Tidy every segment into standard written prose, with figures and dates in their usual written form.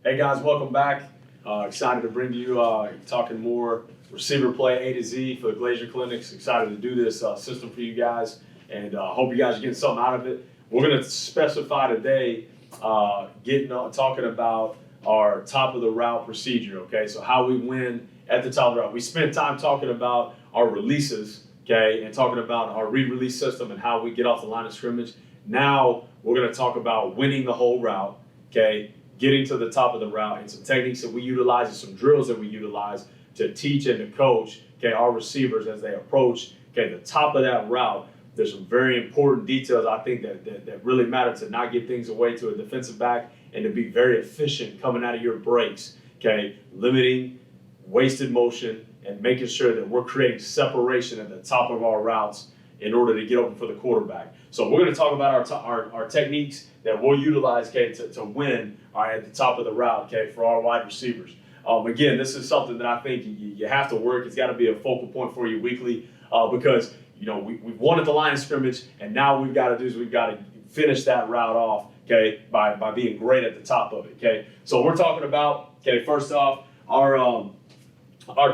Hey guys, welcome back. Excited to bring you talking more receiver play A to Z for the Glazier Clinics. Excited to do this system for you guys, and hope you guys are getting something out of it. We're going to specify today, talking about our top of the route procedure. Okay, so how we win at the top of the route. We spent time talking about our releases, okay, and talking about our read-release system and how we get off the line of scrimmage. Now we're going to talk about winning the whole route, okay, getting to the top of the route, and some techniques that we utilize and some drills that we utilize to teach and to coach, okay, our receivers as they approach, okay, the top of that route. There's some very important details I think that really matter to not give things away to a defensive back and to be very efficient coming out of your breaks, okay, limiting wasted motion and making sure that we're creating separation at the top of our routes in order to get open for the quarterback. So we're going to talk about our techniques that we'll utilize, okay, to win at the top of the route, okay, for our wide receivers. Again, this is something that I think you have to work. It's got to be a focal point for you weekly because, you know, we've won at the line of scrimmage, and now we've got to finish that route off, okay, by being great at the top of it, okay. So we're talking about, okay, first off, our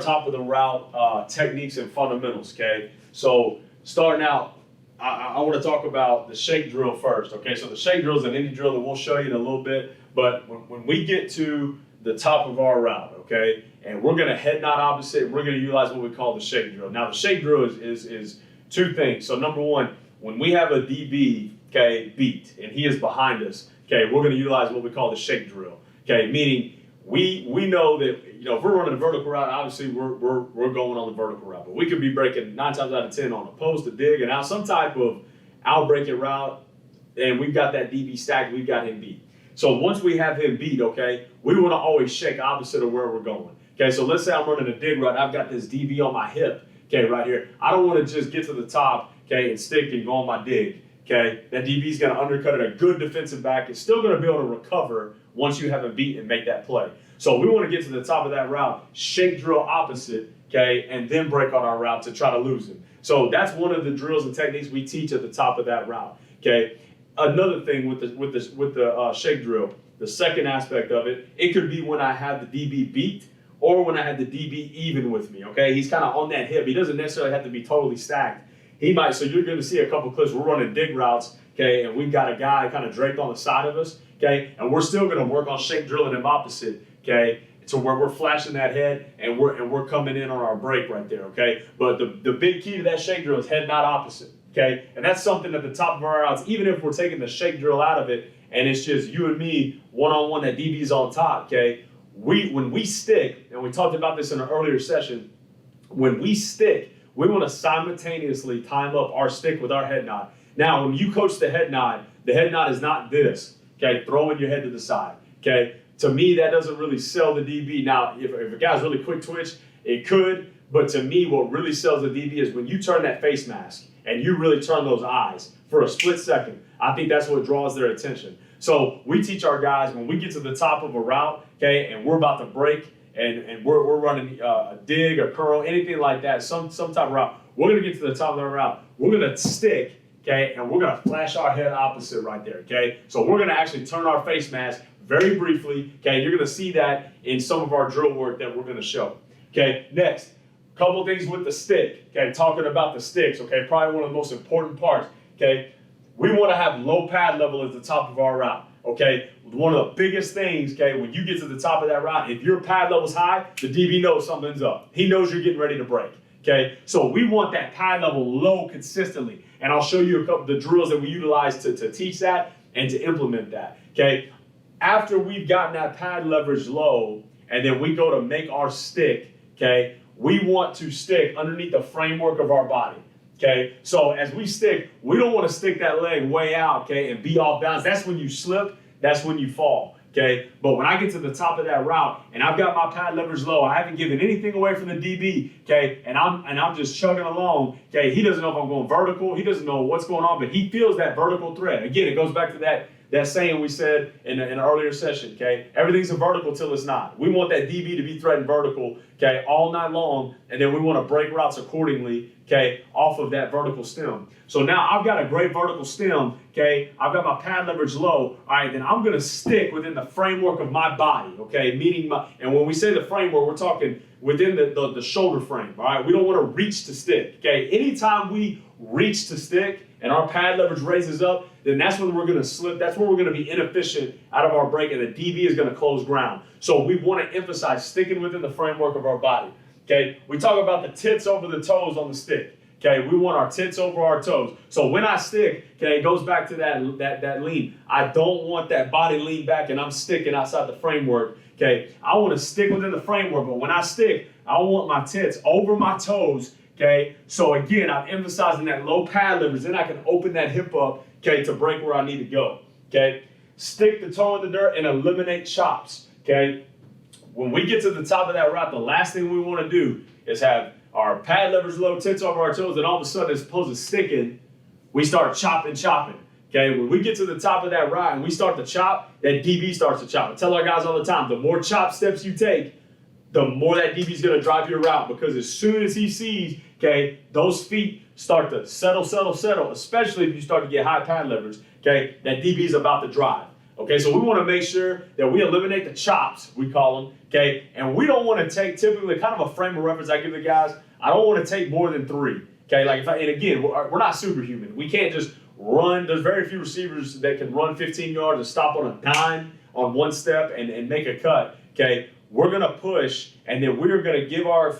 top of the route techniques and fundamentals, okay. So starting out, I want to talk about the shake drill first, okay? So the shake drill is an indie drill that we'll show you in a little bit, but when we get to the top of our route, okay, and we're going to head nod opposite, we're going to utilize what we call the shake drill. Now the shake drill is two things. So number one, when we have a DB, okay, beat, and he is behind us, okay, we're going to utilize what we call the shake drill, okay, meaning we know that, you know, if we're running a vertical route, obviously we're going on the vertical route, but we could be breaking 9 times out of 10 on a post, a dig, and out some type of out breaking route, and we've got that DB stacked, we've got him beat. So once we have him beat, okay, we want to always shake opposite of where we're going. Okay, so let's say I'm running a dig route, I've got this DB on my hip, okay, right here. I don't want to just get to the top, okay, and stick and go on my dig. Okay, that DB is going to undercut it. A good defensive back is still going to be able to recover once you have him beat and make that play. So we want to get to the top of that route, shake drill opposite, okay, and then break on our route to try to lose him. So that's one of the drills and techniques we teach at the top of that route. Okay, another thing with the shake drill, the second aspect of it, it could be when I have the DB beat or when I have the DB even with me. Okay, he's kind of on that hip. He doesn't necessarily have to be totally stacked. He might, so you're going to see a couple clips. We're running dig routes, okay, and we've got a guy kind of draped on the side of us, okay, and we're still going to work on shake drilling him opposite, okay, so where we're flashing that head and we're coming in on our break right there, okay. But the big key to that shake drill is head not opposite, okay, and that's something at the top of our routes. Even if we're taking the shake drill out of it and it's just you and me one-on-one, that DB's on top, okay. When we stick, and we talked about this in an earlier session, when we stick, we want to simultaneously time up our stick with our head nod. Now, when you coach the head nod is not this, okay, throwing your head to the side, okay? To me, that doesn't really sell the DB. Now, if a guy's really quick twitch, it could, but to me, what really sells the DB is when you turn that face mask and you really turn those eyes for a split second. I think that's what draws their attention. So we teach our guys when we get to the top of a route, okay, and we're about to break, and we're running a dig, a curl, anything like that, some type of route, we're going to get to the top of the route. We're going to stick, okay, and we're going to flash our head opposite right there, okay? So we're going to actually turn our face mask very briefly, okay? You're going to see that in some of our drill work that we're going to show, okay? Next, a couple things with the stick, okay? Talking about the sticks, okay? Probably one of the most important parts, okay? We want to have low pad level at the top of our route, okay? One of the biggest things, okay, when you get to the top of that route, if your pad level's high, the DB knows something's up. He knows you're getting ready to break, okay? So we want that pad level low consistently, and I'll show you a couple of the drills that we utilize to teach that and to implement that, okay? After we've gotten that pad leverage low, and then we go to make our stick, okay, we want to stick underneath the framework of our body. Okay, so as we stick, we don't want to stick that leg way out, okay, and be off balance. That's when you slip, that's when you fall, okay? But when I get to the top of that route and I've got my pad leverage low, I haven't given anything away from the DB, okay, and I'm just chugging along, okay, he doesn't know if I'm going vertical, he doesn't know what's going on, but he feels that vertical thread. Again, it goes back to that saying we said in an earlier session, okay? Everything's a vertical till it's not. We want that DB to be threatened vertical, okay, all night long, and then we want to break routes accordingly, okay, off of that vertical stem. So now I've got a great vertical stem, okay? I've got my pad leverage low. All right, then I'm going to stick within the framework of my body, okay? Meaning and when we say the framework, we're talking within the shoulder frame, all right? We don't want to reach to stick, okay? Anytime we reach to stick and our pad leverage raises up, then that's when we're going to slip. That's when we're going to be inefficient out of our break, and the DB is going to close ground. So we want to emphasize sticking within the framework of our body, okay? We talk about the tits over the toes on the stick. Okay, we want our tits over our toes. So when I stick, okay, it goes back to that lean. I don't want that body lean back and I'm sticking outside the framework. Okay, I want to stick within the framework, but when I stick, I want my tits over my toes. Okay, so again, I'm emphasizing that low pad leverage. Then I can open that hip up, okay, to break where I need to go. Okay, stick the toe in the dirt and eliminate chops. Okay, when we get to the top of that route, the last thing we want to do is have our pad leverage low, tits over our toes, and all of a sudden, as opposed to sticking, we start chopping. Okay, when we get to the top of that route and we start to chop, that DB starts to chop. I tell our guys all the time, the more chop steps you take, the more that DB is going to drive your route, because as soon as he sees, okay, those feet start to settle, especially if you start to get high pad leverage, okay, that DB is about to drive. Okay, so we want to make sure that we eliminate the chops, we call them, okay? And we don't want to take, typically, kind of a frame of reference I give the guys, I don't want to take more than 3, okay? Like, and again, we're not superhuman. We can't just run. There's very few receivers that can run 15 yards and stop on a dime on one step and make a cut, okay? We're going to push, and then we're going to give our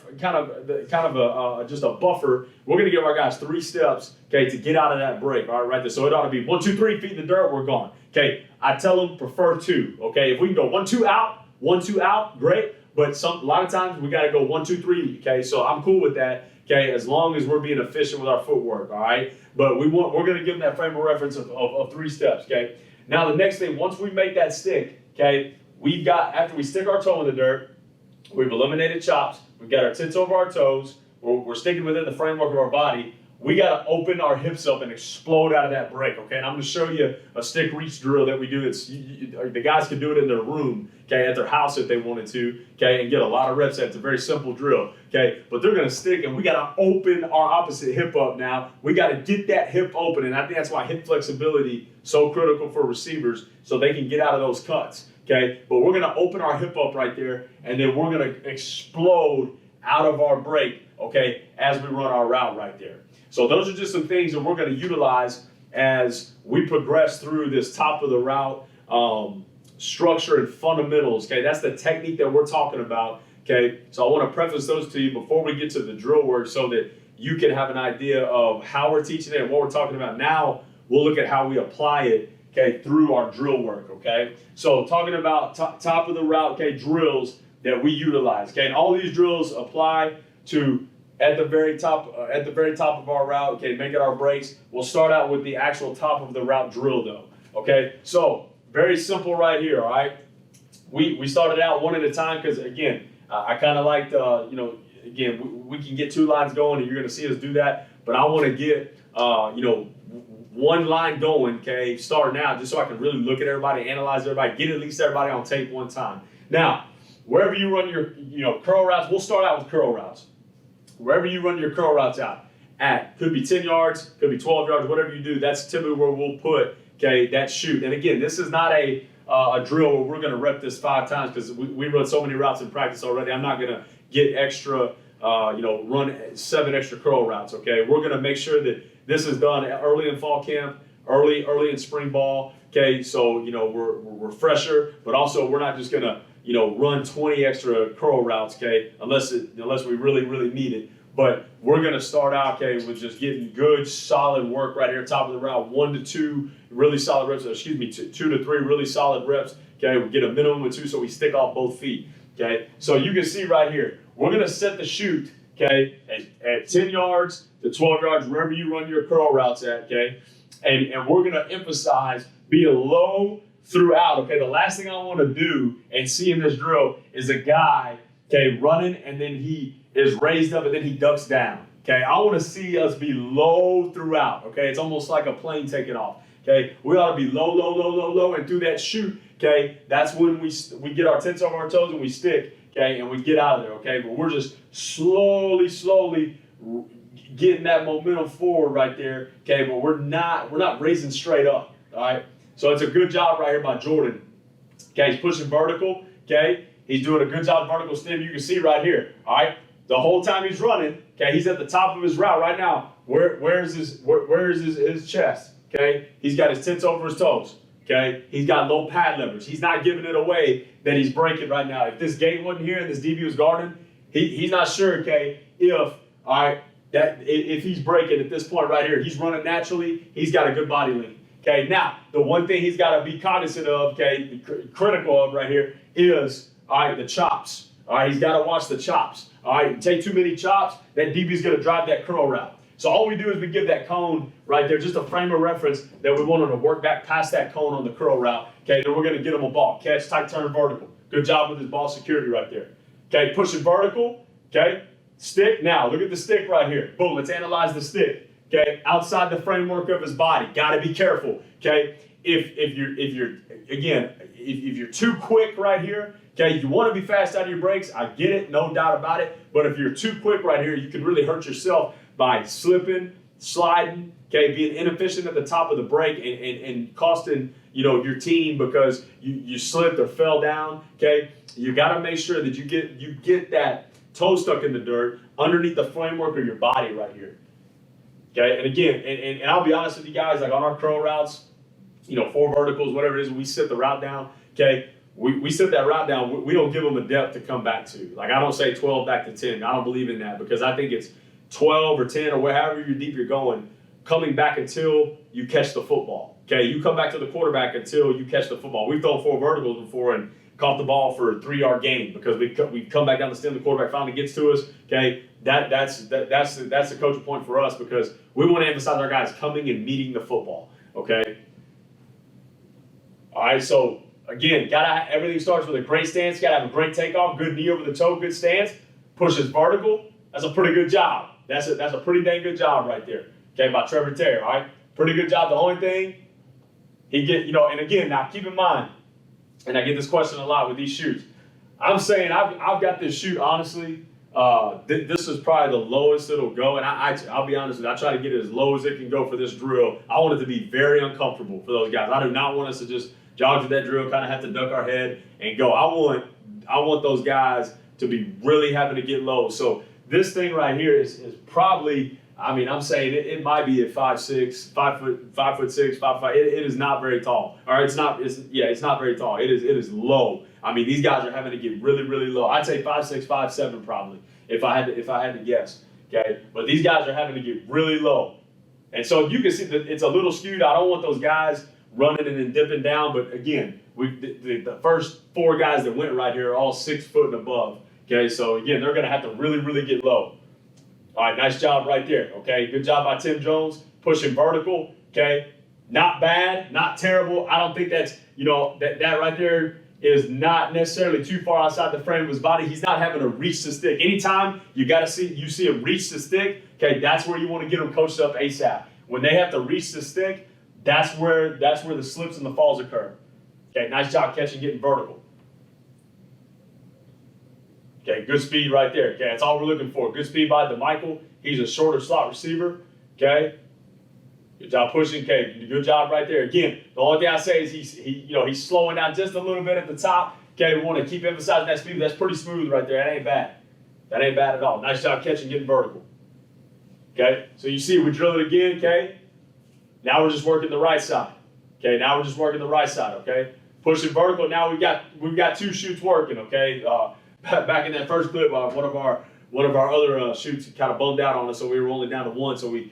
just a buffer. We're going to give our guys 3 steps, okay, to get out of that break, all right there. So it ought to be 1, 2, 3 feet in the dirt, we're gone. Okay, I tell them prefer 2. Okay, if we can go 1, 2 out, 1, 2 out, great. But a lot of times we got to go 1, 2, 3. Okay, so I'm cool with that. Okay, as long as we're being efficient with our footwork. All right, but we're going to give them that frame of reference of 3 steps. Okay, now the next thing, once we make that stick, okay, we've got, after we stick our toe in the dirt, we've eliminated chops. We've got our tits over our toes. We're sticking within the framework of our body. We got to open our hips up and explode out of that break, okay? And I'm going to show you a stick reach drill that we do. The guys can do it in their room, okay, at their house if they wanted to, okay, and get a lot of reps at it. It's a very simple drill, okay? But they're going to stick, and we got to open our opposite hip up now. We got to get that hip open, and I think that's why hip flexibility is so critical for receivers, so they can get out of those cuts, okay? But we're going to open our hip up right there, and then we're going to explode out of our break, okay, as we run our route right there. So those are just some things that we're going to utilize as we progress through this top of the route structure and fundamentals. Okay, that's the technique that we're talking about. Okay, so I want to preface those to you before we get to the drill work so that you can have an idea of how we're teaching it and what we're talking about. Now we'll look at how we apply it, okay, through our drill work. Okay, so talking about top of the route, okay, drills that we utilize. Okay, and all these drills apply to at the very top of our route, okay, making our breaks. We'll start out with the actual top of the route drill though, okay? So, very simple right here, all right? We started out one at a time because, again, I kind of liked, again, we can get 2 lines going and you're going to see us do that, but I want to get, one line going, okay, starting out just so I can really look at everybody, analyze everybody, get at least everybody on tape one time. Now, wherever you run your, curl routes, we'll start out with curl routes. Wherever you run your curl routes out at, could be 10 yards, could be 12 yards, whatever you do, that's typically where we'll put, okay, that shoot. And again, this is not a drill where we're going to rep this 5 times because we run so many routes in practice already. I'm not going to get extra, run 7 extra curl routes, okay? We're going to make sure that this is done early in fall camp, early in spring ball, okay? So, we're fresher, but also we're not just going to, run 20 extra curl routes, okay, unless we really, really need it. But we're going to start out, okay, with just getting good, solid work right here, top of the route, 1 to 2 really solid reps, 2 to 3 really solid reps, okay, we get a minimum of 2 so we stick off both feet, okay. So you can see right here, we're going to set the shoot, okay, at 10 yards to 12 yards, wherever you run your curl routes at, okay, and we're going to emphasize being low throughout, okay? The last thing I want to do and see in this drill is a guy, okay, running and then he is raised up and then he ducks down, okay? I want to see us be low throughout, okay? It's almost like a plane taking off, Okay, we ought to be low, low, low, low, low, and through that shoot. Okay, that's when we get our tense over our toes and we stick. Okay, and we get out of there. Okay, but we're just slowly getting that momentum forward right there. Okay, but we're not raising straight up. All right, so it's a good job right here by Jordan. Okay, he's pushing vertical. Okay, he's doing a good job of vertical stem. You can see right here. All right, the whole time he's running. Okay, he's at the top of his route right now. Where is his chest? Okay, he's got his tense over his toes. Okay, he's got low pad leverage. He's not giving it away that he's breaking right now. If this gate wasn't here and this DB was guarding, he's not sure. Okay, if he's breaking at this point right here, he's running naturally. He's got a good body lean. Okay, now the one thing he's got to be cognizant of, okay, critical of right here is the chops. All right, he's got to watch the chops. All right, you take too many chops, that DB's going to drive that curl route. So all we do is we give that cone right there, just a frame of reference that we want him to work back past that cone on the curl route. Okay, then we're going to get him a ball. Catch, tight turn, vertical. Good job with his ball security right there. Okay, pushing vertical. Okay, stick. Now look at the stick right here. Boom. Let's analyze the stick. Okay, outside the framework of his body. Got to be careful. Okay, if you're too quick right here. Okay, you want to be fast out of your brakes. I get it, no doubt about it. But if you're too quick right here, you can really hurt yourself by slipping, sliding, okay, being inefficient at the top of the brake and costing, your team because you slipped or fell down. Okay, you got to make sure that you get that toe stuck in the dirt underneath the framework of your body right here. Okay, and again, and I'll be honest with you guys, like on our curl routes, 4 verticals, whatever it is, we sit the route down. Okay. We sit that route down. We don't give them a depth to come back to. Like I don't say 12 back to 10. I don't believe in that because I think it's 12 or 10 or wherever deep you're going, coming back until you catch the football. Okay, you come back to the quarterback until you catch the football. We've thrown 4 verticals before and caught the ball for a 3-yard gain because we come back down the stem. The quarterback finally gets to us. Okay, that's the coaching point for us because we want to emphasize our guys coming and meeting the football. Okay. All right, so. Again, everything starts with a great stance. Got to have a great takeoff, good knee over the toe, good stance. Pushes vertical. That's a pretty good job. That's a pretty dang good job right there. Okay, by Trevor Terry. All right, pretty good job. The only thing and again, now keep in mind, and I get this question a lot with these shoots. I'm saying I've got this shoot honestly. This is probably the lowest it'll go, and I'll be honest with you. I try to get it as low as it can go for this drill. I want it to be very uncomfortable for those guys. I do not want us to just jog to that drill, kind of have to duck our head and go. I want those guys to be really having to get low. So this thing right here is probably, I'm saying it might be at 5'6", 5'6", 5'5". It is not very tall. All right, it's not very tall. It is low. These guys are having to get really, really low. I'd say 5'6", 5'7" probably if I had to guess. Okay, but these guys are having to get really low, and so you can see that it's a little skewed. I don't want those guys running and then dipping down, but again, the first 4 guys that went right here are all 6 foot and above. Okay, so again, they're going to have to really, really get low. All right, nice job right there. Okay, good job by Tim Jones pushing vertical. Okay, not bad, not terrible. I don't think that's that right there is not necessarily too far outside the frame of his body. He's not having to reach the stick. Anytime you see him reach the stick. Okay, that's where you want to get him coached up ASAP. When they have to reach the stick. That's where the slips and the falls occur. Okay, nice job catching, getting vertical. Okay, good speed right there. Okay, that's all we're looking for. Good speed by DeMichael. He's a shorter slot receiver. Okay, good job pushing. Okay, good job right there. Again, the only thing I say is he's slowing down just a little bit at the top. Okay, we want to keep emphasizing that speed. That's pretty smooth right there. That ain't bad. That ain't bad at all. Nice job catching, getting vertical. Okay, so you see we drill it again. Okay. Now we're just working the right side. Okay, okay? Pushing vertical, now we've got 2 shoots working, okay? Back in that first clip, one of our other shoots kind of bummed out on us, so we were only down to 1, so we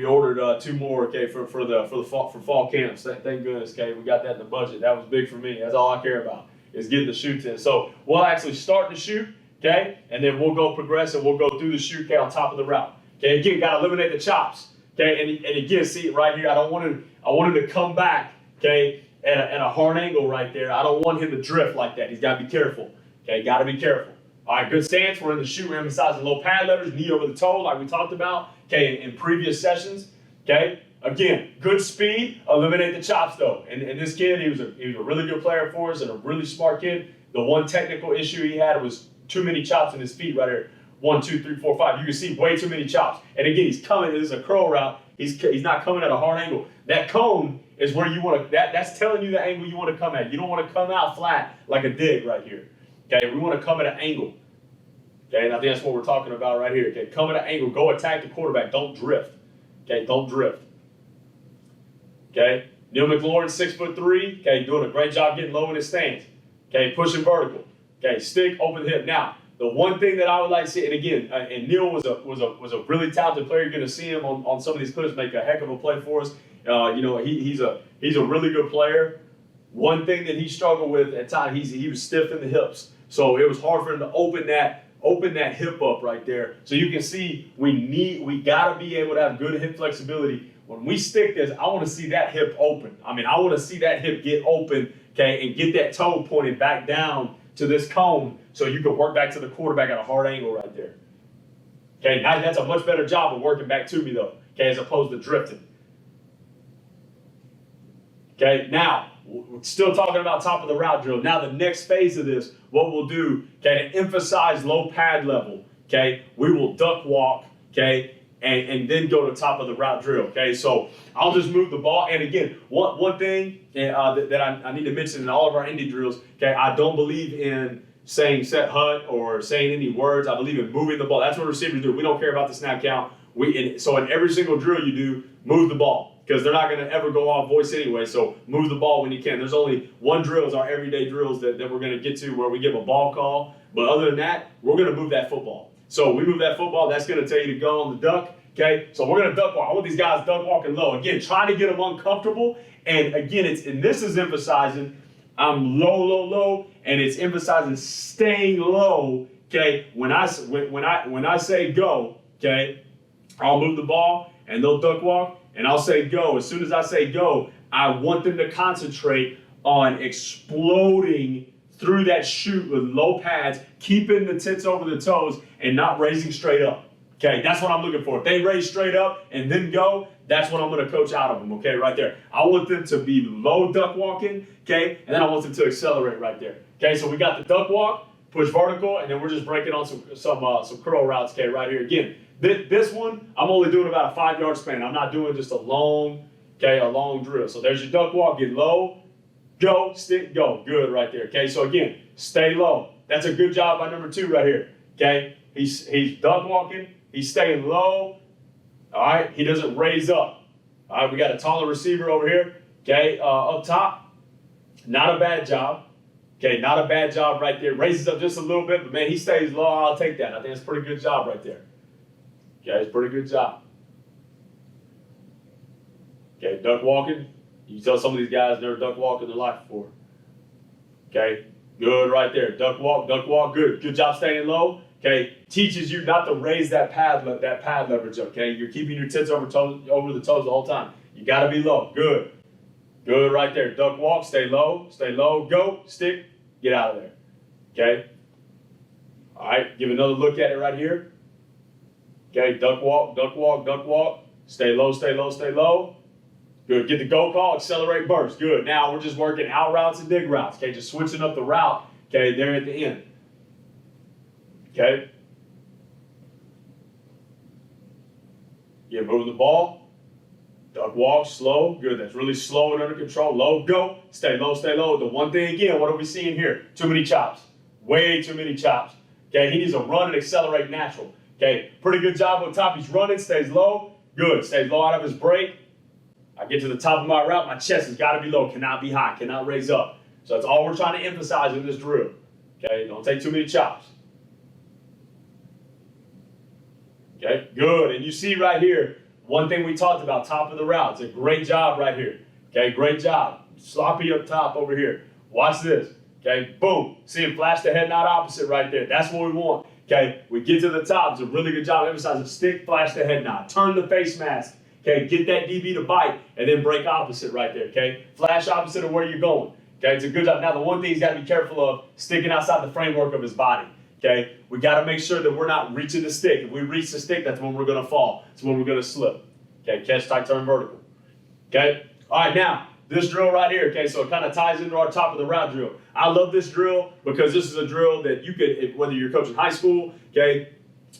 ordered 2 more, okay, for fall camps. Thank goodness, okay, we got that in the budget. That was big for me. That's all I care about is getting the shoots in. So we'll actually start the shoot, okay, and then we'll go progress and we'll go through the shoot, okay, on top of the route. Okay, again, got to eliminate the chops. Okay, and again, see it right here. I want him to come back, okay, at a hard angle right there. I don't want him to drift like that. He's got to be careful. Okay, got to be careful. All right, good stance. We're in the shoot. We're emphasizing low pad leverage, knee over the toe, like we talked about. Okay, in previous sessions. Okay, Again, good speed, eliminate the chops though. And this kid, he was a really good player for us and a really smart kid. The one technical issue he had was too many chops in his feet right here. 1, 2, 3, 4, 5. You can see way too many chops. And again, he's coming. This is a curl route. He's not coming at a hard angle. That cone is where you want to. That's telling you the angle you want to come at. You don't want to come out flat like a dig right here. Okay, we want to come at an angle. Okay, and I think that's what we're talking about right here. Okay, come at an angle. Go attack the quarterback. Don't drift. Okay, don't drift. Okay, Neil McLaurin, 6'3". Okay, doing a great job getting low in his stance. Okay, pushing vertical. Okay, stick, open the hip. Now, the one thing that I would like to see, and again, and Neil was a really talented player. You're going to see him on some of these clips make a heck of a play for us. He's a really good player. One thing that he struggled with at times, he was stiff in the hips, so it was hard for him to open that hip up right there. So you can see we got to be able to have good hip flexibility. When we stick this, I want to see that hip open. I mean, I want to see that hip get open, okay, and get that toe pointed back down to this cone so you can work back to the quarterback at a hard angle right there. Okay, now that's a much better job of working back to me though, okay, as opposed to drifting. Okay, now, we're still talking about top of the route drill. Now the next phase of this, what we'll do, okay, to emphasize low pad level, okay, we will duck walk, okay, and then go to top of the route drill, okay? So I'll just move the ball. And again, one thing that I need to mention in all of our indie drills, okay, I don't believe in saying set hut or saying any words. I believe in moving the ball. That's what receivers do. We don't care about the snap count. So in every single drill you do, move the ball because they're not going to ever go off voice anyway. So move the ball when you can. There's only one drill is our everyday drills that we're going to get to where we give a ball call. But other than that, we're going to move that football. So we move that football, that's going to tell you to go on the duck, okay? So we're going to duck walk. I want these guys duck walking low. Again, trying to get them uncomfortable. And again, this is emphasizing I'm low, and it's emphasizing staying low, okay? When I say go, okay, I'll move the ball, and they'll duck walk, and I'll say go. As soon as I say go, I want them to concentrate on exploding through that chute with low pads, keeping the tits over the toes, and not raising straight up. Okay, that's what I'm looking for. If they raise straight up and then go, that's what I'm going to coach out of them, okay, right there. I want them to be low duck walking, okay, and then I want them to accelerate right there. Okay, so we got the duck walk, push vertical, and then we're just breaking on some curl routes, okay, right here. Again, this one, I'm only doing about a 5-yard span. I'm not doing just a long drill. So there's your duck walk, get low, go, stick, go. Good right there, okay? So again, stay low. That's a good job by number 2 right here, okay? He's duck walking. He's staying low. All right, he doesn't raise up. All right, we got a taller receiver over here, okay, up top. Not a bad job. Okay, not a bad job right there. Raises up just a little bit, but man, he stays low. I'll take that. I think it's a pretty good job right there. Okay, it's a pretty good job. Okay, duck walking. You tell some of these guys never duck walk in their life before. Okay, good right there. Duck walk, good. Good job staying low. Okay, teaches you not to raise that pad leverage. Okay, you're keeping your tits over the toes the whole time. You got to be low. Good, good right there. Duck walk, stay low, go, stick, get out of there. Okay. All right, give another look at it right here. Okay, duck walk, stay low. Good, get the go call, accelerate, burst. Good, now we're just working out routes and dig routes. Okay, just switching up the route, okay, there at the end. Okay. You're moving the ball. Duck walk, slow. Good, that's really slow and under control. Low, go. Stay low. The one thing again, what are we seeing here? Too many chops. Way too many chops. Okay, he needs to run and accelerate natural. Okay, pretty good job on top. He's running, stays low. Good, stays low out of his break. I get to the top of my route, my chest has got to be low, cannot be high, cannot raise up. So that's all we're trying to emphasize in this drill. Okay, don't take too many chops. Okay, good. And you see right here, one thing we talked about, top of the route. It's a great job right here. Okay, great job. Sloppy up top over here. Watch this. Okay, boom. See him flash the head nod opposite right there. That's what we want. Okay, we get to the top. It's a really good job emphasizing stick, flash the head nod. Turn the face mask. Okay, get that DB to bite and then break opposite right there. Okay, flash opposite of where you're going. Okay, it's a good job. Now, the one thing he's got to be careful of, sticking outside the framework of his body. Okay, we got to make sure that we're not reaching the stick. If we reach the stick, that's when we're going to fall. It's when we're going to slip. Okay, catch, tight, turn, vertical. Okay? All right, now, this drill right here, okay, so it kind of ties into our top of the route drill. I love this drill because this is a drill that you could, whether you're coaching high school, okay,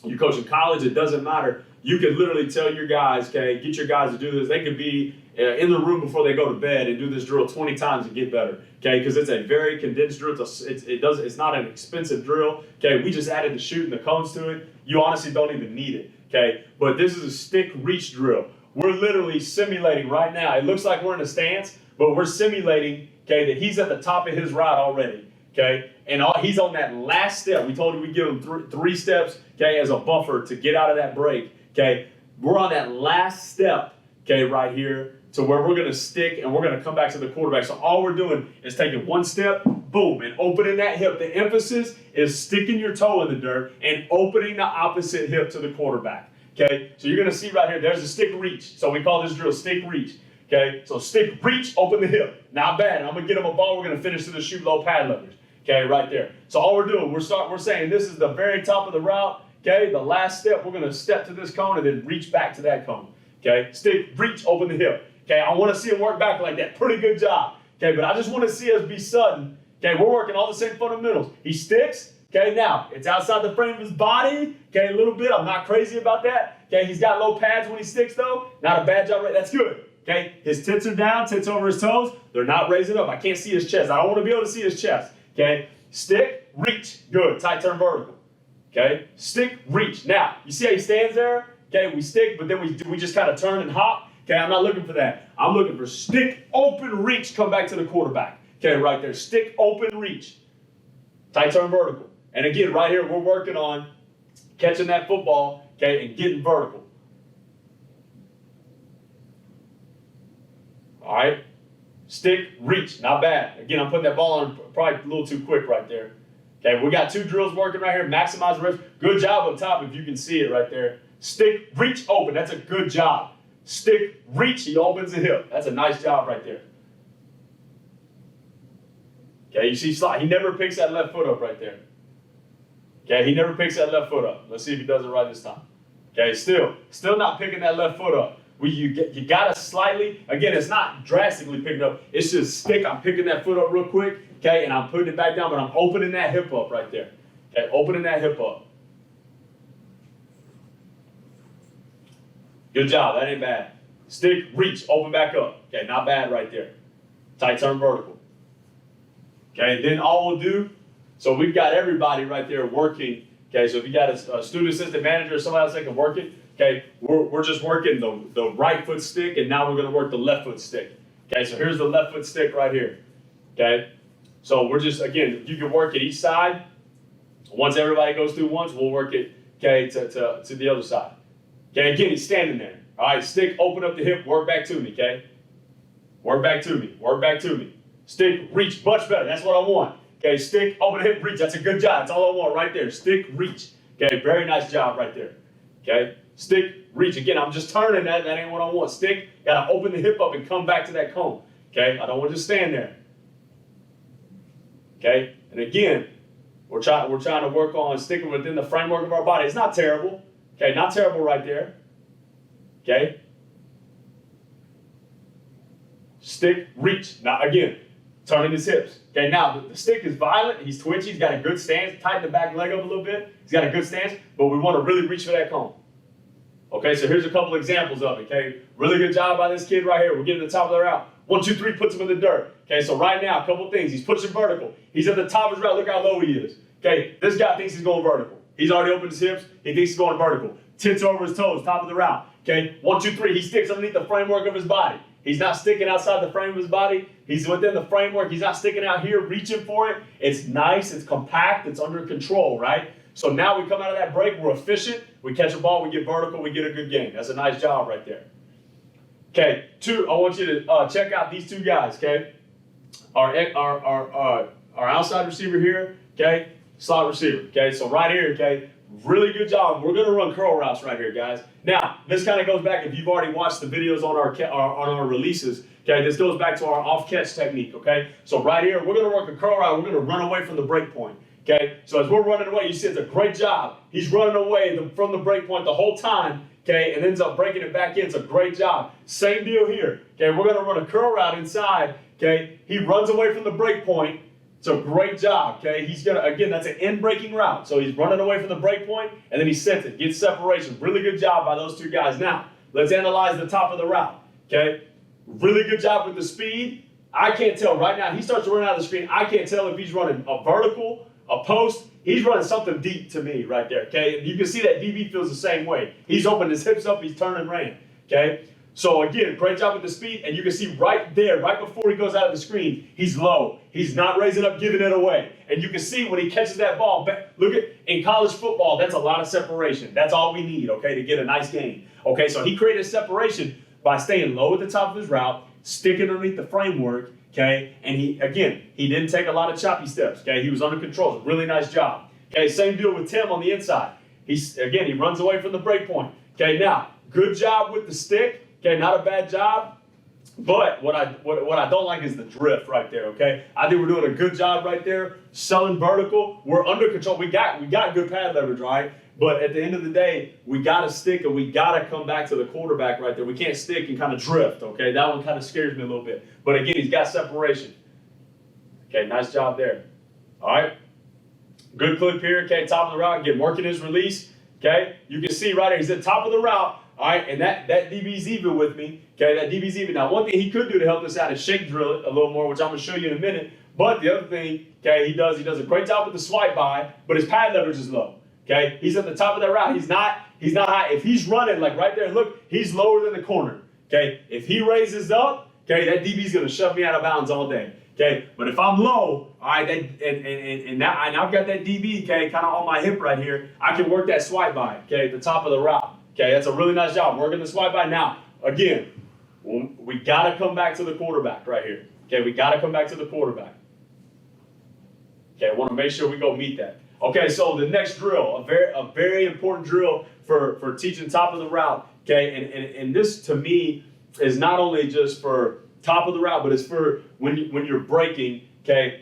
you're coaching college, it doesn't matter. You could literally tell your guys, okay, get your guys to do this. They could be in the room before they go to bed and do this drill 20 times and get better, okay, because it's a very condensed drill. It's not an expensive drill, okay. We just added the chute and the cones to it. You honestly don't even need it, okay, but this is a stick reach drill. We're literally simulating right now. It looks like we're in a stance, but we're simulating, okay, that he's at the top of his route already, okay? And he's on that last step. We told him we'd give him three steps, okay, as a buffer to get out of that break, okay? We're on that last step, okay, right here to where we're going to stick and we're going to come back to the quarterback. So all we're doing is taking one step, boom, and opening that hip. The emphasis is sticking your toe in the dirt and opening the opposite hip to the quarterback. Okay, so you're going to see right here, there's a stick reach. So we call this drill stick reach. Okay, so stick reach, open the hip. Not bad. I'm going to get him a ball. We're going to finish to the chute low pad leverage. Okay, right there. So all we're doing, we're saying this is the very top of the route. Okay, the last step, we're going to step to this cone and then reach back to that cone. Okay, stick reach, open the hip. Okay, I want to see him work back like that. Pretty good job. Okay, but I just want to see us be sudden. Okay, we're working all the same fundamentals. He sticks. Okay, now, it's outside the frame of his body, okay, a little bit. I'm not crazy about that. Okay, he's got low pads when he sticks, though. Not a bad job, right? That's good. Okay, his tits are down, tits over his toes. They're not raising up. I can't see his chest. I don't want to be able to see his chest. Okay, stick, reach. Good. Tight turn vertical. Okay, stick, reach. Now, you see how he stands there? Okay, we stick, but then we just kind of turn and hop. Okay, I'm not looking for that. I'm looking for stick, open, reach, come back to the quarterback. Okay, right there. Stick, open, reach. Tight turn vertical. And again, right here, we're working on catching that football, okay, and getting vertical. All right. Stick, reach, not bad. Again, I'm putting that ball on probably a little too quick right there. Okay, we got two drills working right here. Maximize reps. Good job up top if you can see it right there. Stick, reach, open. That's a good job. Stick, reach, he opens the hip. That's a nice job right there. Okay, you see slide. He never picks that left foot up right there. Okay, he never picks that left foot up. Let's see if he does it right this time. Okay, still not picking that left foot up. You gotta slightly, again, it's not drastically picking up. It's just stick. I'm picking that foot up real quick, okay, and I'm putting it back down, but I'm opening that hip up right there. Okay, opening that hip up. Good job. That ain't bad. Stick, reach, open back up. Okay, not bad right there. Tight turn vertical. Okay, then all we'll do. So we've got everybody right there working. Okay, so if you got a student assistant manager or somebody else that can work it, okay, we're just working the right foot stick, and now we're going to work the left foot stick. Okay, so here's the left foot stick right here. Okay, so we're just, again, you can work it each side. Once everybody goes through once, we'll work it, okay, to the other side. Okay, again, he's standing there. All right, stick, open up the hip, work back to me, okay? Work back to me, work back to me. Stick, reach, much better. That's what I want. Okay, stick, open the hip, reach. That's a good job. That's all I want right there. Stick, reach. Okay, very nice job right there. Okay, stick, reach. Again, I'm just turning that. That ain't what I want. Stick, gotta open the hip up and come back to that cone. Okay, I don't want to just stand there. Okay, and again, we're trying to work on sticking within the framework of our body. It's not terrible. Okay, not terrible right there. Okay. Stick, reach. Now again, turning his hips. Okay, now the stick is violent. He's twitchy. He's got a good stance. Tighten the back leg up a little bit. He's got a good stance, but we want to really reach for that cone. Okay, so here's a couple examples of it. Okay, really good job by this kid right here. We're getting to the top of the route. 1, 2, 3, puts him in the dirt. Okay, so right now, a couple things. He's pushing vertical. He's at the top of his route. Look how low he is. Okay, this guy thinks he's going vertical. He's already opened his hips. He thinks he's going vertical. Tits over his toes, top of the route. Okay, 1, 2, 3. He sticks underneath the framework of his body. He's not sticking outside the frame of his body. He's within the framework. He's not sticking out here, reaching for it. It's nice. It's compact. It's under control, right? So now we come out of that break. We're efficient. We catch a ball. We get vertical. We get a good gain. That's a nice job right there. Okay, 2. I want you to check out these two guys. Okay, our outside receiver here. Okay, slot receiver. Okay, so right here. Okay. Really good job. We're going to run curl routes right here, guys. Now, this kind of goes back, if you've already watched the videos on our releases, okay, this goes back to our off-catch technique, okay? So right here, we're going to work a curl route. We're going to run away from the break point, okay? So as we're running away, you see it's a great job. He's running away from the break point the whole time, okay, and ends up breaking it back in. It's a great job. Same deal here, okay? We're going to run a curl route inside, okay? He runs away from the break point. It's a great job, okay? He's going to, again, that's an end breaking route. So he's running away from the break point, and then he sets it, gets separation. Really good job by those two guys. Now, let's analyze the top of the route, okay? Really good job with the speed. I can't tell right now. He starts to run out of the screen. I can't tell if he's running a vertical, a post. He's running something deep to me right there, okay? And you can see that DB feels the same way. He's opened his hips up. He's turned and ran, okay? So, again, great job with the speed. And you can see right there, right before he goes out of the screen, he's low. He's not raising up, giving it away. And you can see when he catches that ball, look at, in college football, that's a lot of separation. That's all we need, okay, to get a nice gain. Okay, so he created separation by staying low at the top of his route, sticking underneath the framework, okay? And he didn't take a lot of choppy steps, okay? He was under control. Really nice job. Okay, same deal with Tim on the inside. He runs away from the break point. Okay, now, good job with the stick. Okay, not a bad job. But what I don't like is the drift right there, okay? I think we're doing a good job right there, selling vertical. We're under control. We got good pad leverage, right? But at the end of the day, we got to stick and we got to come back to the quarterback right there. We can't stick and kind of drift, okay? That one kind of scares me a little bit. But again, he's got separation. Okay, nice job there. All right. Good clip here, okay? Top of the route, again, working his release, okay? You can see right here, he's at the top of the route. All right, and that DB's even with me. Okay, that DB's even. Now, one thing he could do to help us out is shake drill it a little more, which I'm going to show you in a minute. But the other thing, okay, he does a great job with the swipe by, but his pad leverage is low. Okay, he's at the top of that route. He's not high. If he's running like right there, look, he's lower than the corner. Okay, if he raises up, okay, that DB's going to shove me out of bounds all day. Okay, but if I'm low, all right, and I've got that DB, okay, kind of on my hip right here, I can work that swipe by, okay, at the top of the route. Okay, that's a really nice job working the swipe by. Now, again, we got to come back to the quarterback right here. Okay, we got to come back to the quarterback. Okay, I want to make sure we go meet that. Okay, so the next drill, a very important drill for teaching top of the route. Okay, and this to me is not only just for top of the route, but it's for when you're breaking. Okay,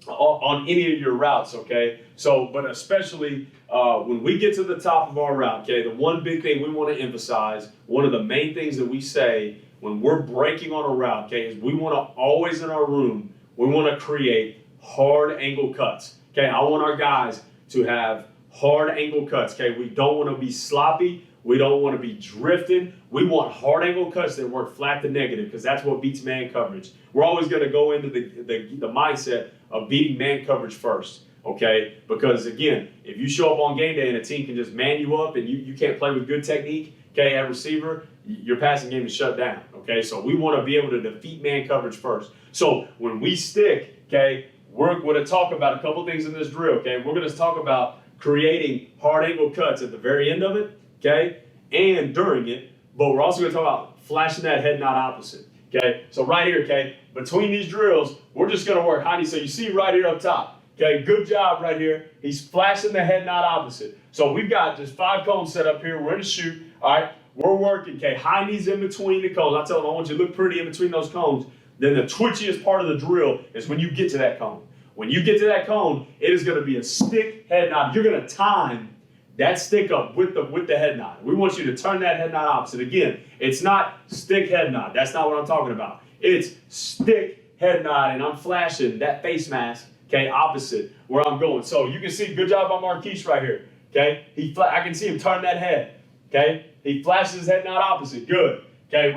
on any of your routes. Okay, so but especially when we get to the top of our route. Okay, the one big thing we want to emphasize, one of the main things that we say when we're breaking on a route, okay, is we want to always in our room, we want to create hard angle cuts. Okay, I want our guys to have hard angle cuts. Okay, we don't want to be sloppy. We don't want to be drifting. We want hard angle cuts that work flat to negative because that's what beats man coverage. We're always going to go into the mindset of beating man coverage first, okay? Because again, if you show up on game day and a team can just man you up and you can't play with good technique, okay, at receiver, your passing game is shut down, okay? So we want to be able to defeat man coverage first. So when we stick, okay, we're going to talk about a couple things in this drill, okay? We're going to talk about creating hard angle cuts at the very end of it, okay, and during it, but we're also going to talk about flashing that head nod opposite, okay? So right here, okay, between these drills, we're just going to work high knee. So you see right here up top, okay, good job right here. He's flashing the head nod opposite. So we've got just 5 cones set up here. We're in a shoot, all right? We're working, okay, high knees in between the cones. I tell them I want you to look pretty in between those cones. Then the twitchiest part of the drill is when you get to that cone. When you get to that cone, it is going to be a stick head nod. You're going to time that stick up with the head nod. We want you to turn that head nod opposite. Again, it's not stick head nod. That's not what I'm talking about. It's stick head nod, and I'm flashing that face mask, okay, opposite where I'm going. So you can see, good job by Marquise right here, okay? I can see him turn that head, okay? He flashes his head nod opposite. Good. Okay,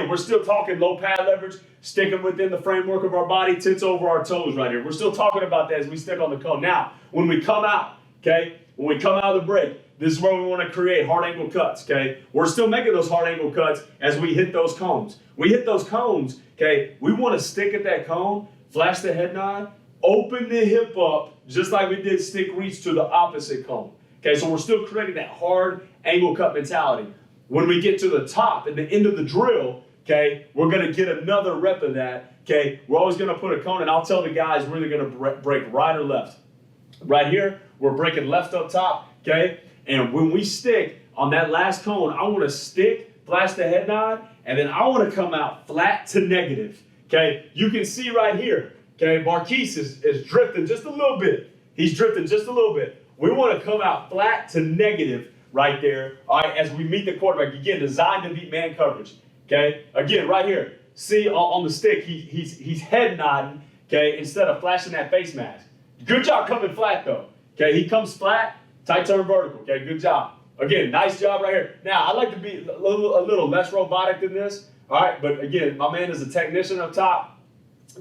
we're still talking low pad leverage, sticking within the framework of our body, tits over our toes right here. We're still talking about that as we stick on the cone. Now, when we come out, okay, when we come out of the break, this is where we want to create hard angle cuts, okay? We're still making those hard angle cuts as we hit those cones. We hit those cones, okay? We want to stick at that cone, flash the head nod, open the hip up, just like we did stick reach to the opposite cone. Okay, so we're still creating that hard angle cut mentality. When we get to the top at the end of the drill, okay, we're going to get another rep of that, okay? We're always going to put a cone, and I'll tell the guys we're either going to break right or left. Right here, we're breaking left up top, okay? And when we stick on that last cone, I want to stick, flash the head nod, and then I want to come out flat to negative, okay? You can see right here, okay, Marquise is drifting just a little bit, He's drifting just a little bit. We want to come out flat to negative right there, all right, as we meet the quarterback. Again, designed to beat man coverage, okay? Again, right here, see on the stick, he's head nodding, okay, instead of flashing that face mask. Good job coming flat, though, okay? He comes flat, tight turn vertical, okay? Good job. Again, nice job right here. Now, I like to be a little less robotic than this, all right? But again, my man is a technician up top,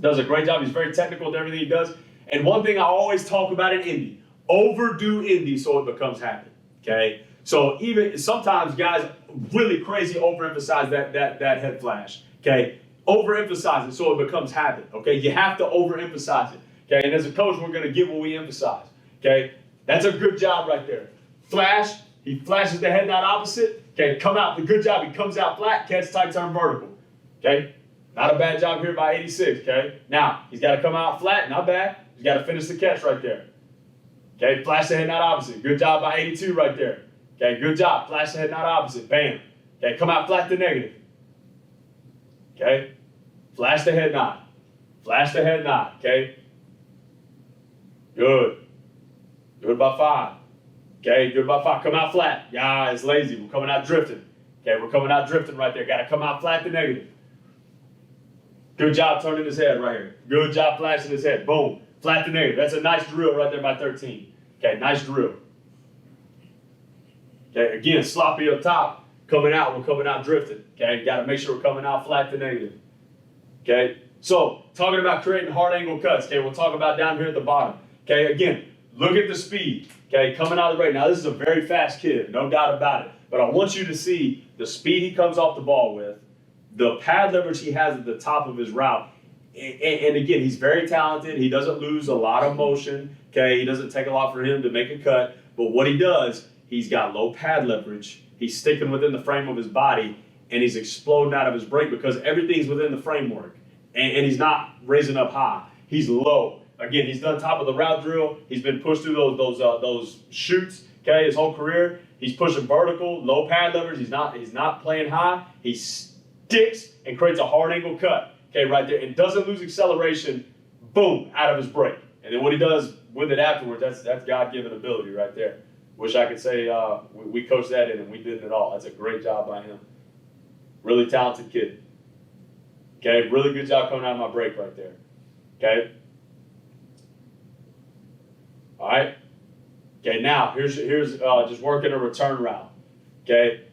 does a great job. He's very technical with everything he does. And one thing I always talk about in Indy, overdo Indy so it becomes habit, okay? So even sometimes guys really crazy overemphasize that head flash, okay? Overemphasize it so it becomes habit, okay? You have to overemphasize it, okay? And as a coach, we're going to get what we emphasize, okay? That's a good job right there. Flash, he flashes the head nod opposite, okay? Come out, good job, he comes out flat, catch, tight turn vertical, okay? Not a bad job here by 86, okay? Now, he's got to come out flat, not bad. He's got to finish the catch right there. Okay, flash the head nod opposite. Good job by 82 right there. Okay, good job. Flash the head nod opposite. Bam. Okay, come out flat to negative. Okay, flash the head nod. Flash the head nod, okay? Good. Good by 5. Okay, good by 5. Come out flat. Yeah, it's lazy. We're coming out drifting. Okay, we're coming out drifting right there. Got to come out flat to negative. Good job turning his head right here. Good job flashing his head. Boom. Flat to negative. That's a nice drill right there by 13. Okay, nice drill. Okay, again, sloppy up top. Coming out, we're coming out drifting. Okay, got to make sure we're coming out flat to negative. Okay, so talking about creating hard angle cuts. Okay, we'll talk about down here at the bottom. Okay, again, look at the speed. Okay, coming out of the break. Now, this is a very fast kid, no doubt about it. But I want you to see the speed he comes off the ball with, the pad leverage he has at the top of his route. And again, he's very talented. He doesn't lose a lot of motion. Okay, he doesn't take a lot for him to make a cut. But what he does, he's got low pad leverage. He's sticking within the frame of his body, and he's exploding out of his break because everything's within the framework. And he's not raising up high. He's low. Again, he's done top of the route drill. He's been pushed through those chutes. Okay, his whole career. He's pushing vertical, low pad leverage. He's not playing high. He sticks and creates a hard angle cut. Okay, right there. And doesn't lose acceleration. Boom, out of his break. And then what he does with it afterwards, that's God-given ability right there. Wish I could say we coached that in and we did it all. That's a great job by him. Really talented kid. Okay, really good job coming out of my break right there. Okay. All right. Okay, now here's just working a return route. Okay.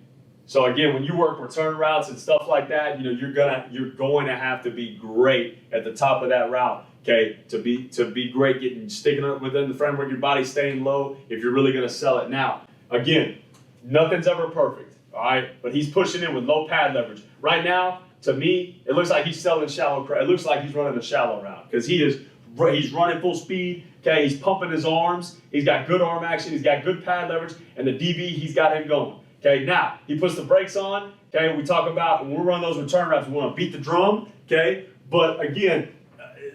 So again, when you work return routes and stuff like that, you're going to have to be great at the top of that route. Okay, to be great, sticking up within the framework of your body, staying low. If you're really going to sell it now, again, nothing's ever perfect. All right, but he's pushing in with low pad leverage right now. To me, it looks like he's selling shallow. It looks like he's running a shallow route because he's running full speed. Okay, he's pumping his arms. He's got good arm action. He's got good pad leverage, and the DB, he's got him going. Okay, now he puts the brakes on. Okay, we talk about when we run those return routes, we want to beat the drum. Okay, but again,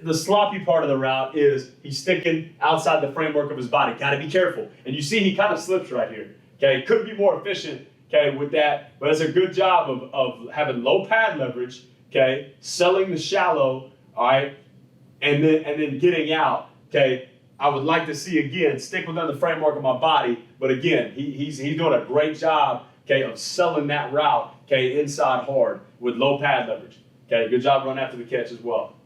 the sloppy part of the route is he's sticking outside the framework of his body. Got to be careful. And you see he kind of slips right here. Okay, could be more efficient. Okay, with that, but it's a good job of having low pad leverage. Okay, selling the shallow. All right, and then getting out. Okay, I would like to see again stick within the framework of my body. But again, he's doing a great job. Okay, of selling that route. Okay, inside hard with low pad leverage. Okay, good job running after the catch as well.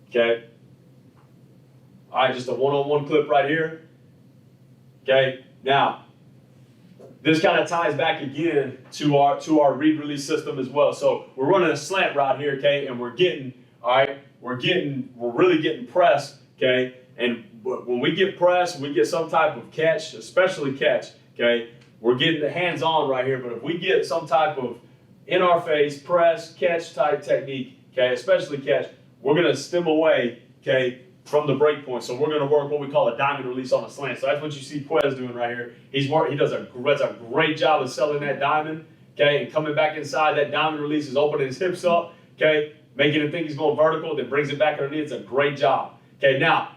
Okay. All right, just a one-on-one clip right here. Okay. Now, this kind of ties back again to our read-release system as well. So we're running a slant route here, okay, and we're really getting pressed, okay. And when we get pressed, we get some type of catch, especially catch, okay. We're getting the hands-on right here, but if we get some type of in-our-face press catch type technique, okay, especially catch, we're going to stem away, okay, from the break point. So we're going to work what we call a diamond release on a slant. So that's what you see Quez doing right here. He does a great job of selling that diamond, okay, and coming back inside. That diamond release is opening his hips up, okay, making him think he's going vertical, then brings it back underneath. It's a great job. Okay, now,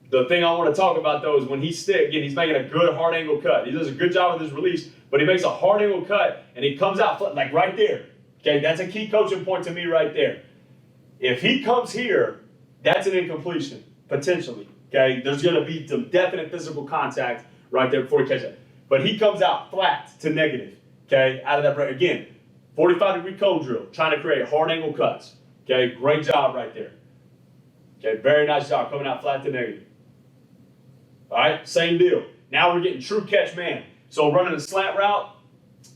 the thing I want to talk about, though, is when he sticks, again, he's making a good hard angle cut. He does a good job with his release, but he makes a hard angle cut, and he comes out like right there. Okay, that's a key coaching point to me right there. If he comes here, that's an incompletion, potentially. Okay, there's going to be some definite physical contact right there before he catches it. But he comes out flat to negative, okay, out of that break. Again, 45-degree cone drill, trying to create hard angle cuts. Okay, great job right there. Okay, very nice job coming out flat to negative. All right, same deal. Now we're getting true catch man. So running a slant route,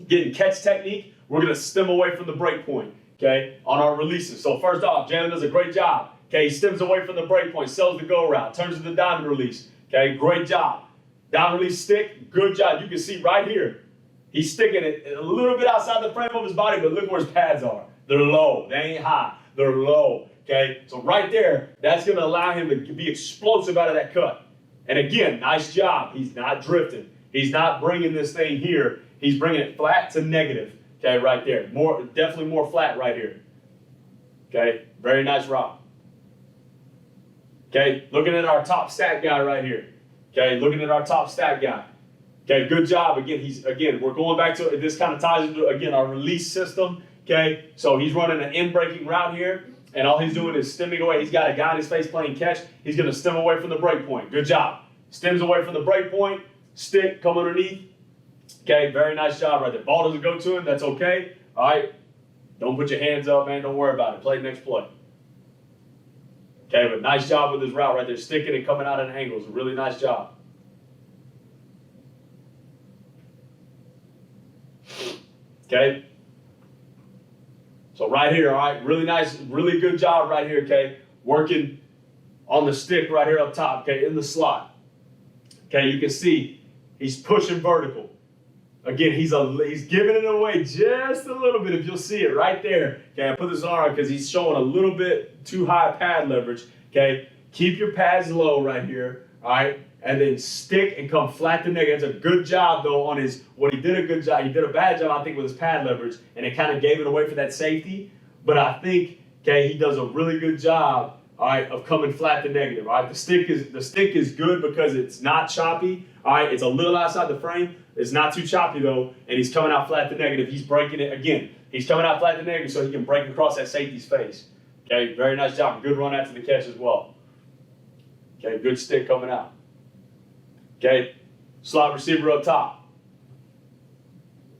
getting catch technique, we're going to stem away from the break point, okay, on our releases. So first off, Jalen does a great job. Okay, he stems away from the break point, sells the go route, turns to the diamond release. Okay, great job. Diamond release stick, good job. You can see right here, he's sticking it a little bit outside the frame of his body, but look where his pads are. They're low. They ain't high. They're low. Okay, so right there, that's going to allow him to be explosive out of that cut. And again, nice job. He's not drifting. He's not bringing this thing here. He's bringing it flat to negative. Okay, right there. Definitely more flat right here. Okay, very nice route. Okay, looking at our top stat guy right here. Okay, looking at our top stat guy. Okay, good job. Again, we're going back to this kind of ties into again our release system. Okay, so he's running an in-breaking route here, and all he's doing is stemming away. He's got a guy in his face playing catch. He's going to stem away from the break point. Good job. Stems away from the break point. Stick, come underneath. Okay, very nice job right there. Ball doesn't go to him. That's okay. All right. Don't put your hands up, man. Don't worry about it. Play next play. Okay, but nice job with his route right there. Sticking and coming out at angles. A really nice job. Okay. So right here, all right. Really nice, really good job right here, okay. Working on the stick right here up top, okay, in the slot. Okay, you can see he's pushing vertical. Again, he's giving it away just a little bit, if you'll see it right there. Okay, I put this on because he's showing a little bit too high pad leverage. Okay, keep your pads low right here, all right, and then stick and come flat to negative. It's a good job, though, on his, he did a good job. He did a bad job, I think, with his pad leverage, and it kind of gave it away for that safety. But I think, okay, he does a really good job, all right, of coming flat to negative, all right. The stick is good because it's not choppy, all right. It's a little outside the frame. It's not too choppy, though, and he's coming out flat to negative. He's breaking it again. He's coming out flat to negative so he can break across that safety's face. Okay, very nice job. Good run after the catch as well. Okay, good stick coming out. Okay, slot receiver up top.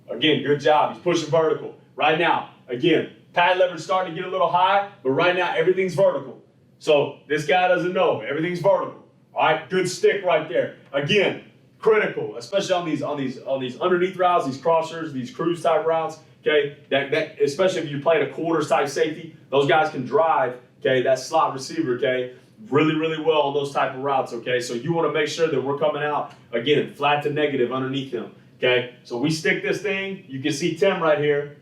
Again, good job. He's pushing vertical. Right now, again, pad leverage starting to get a little high, but right now everything's vertical. So this guy doesn't know. Everything's vertical. All right, good stick right there. Again, critical, especially on these underneath routes, these crossers, these cruise type routes. Okay, that especially if you're playing a quarters type safety, those guys can drive. Okay, that slot receiver. Okay, really well on those type of routes. Okay, so you want to make sure that we're coming out again flat to negative underneath him. Okay, so we stick this thing. You can see Tim right here.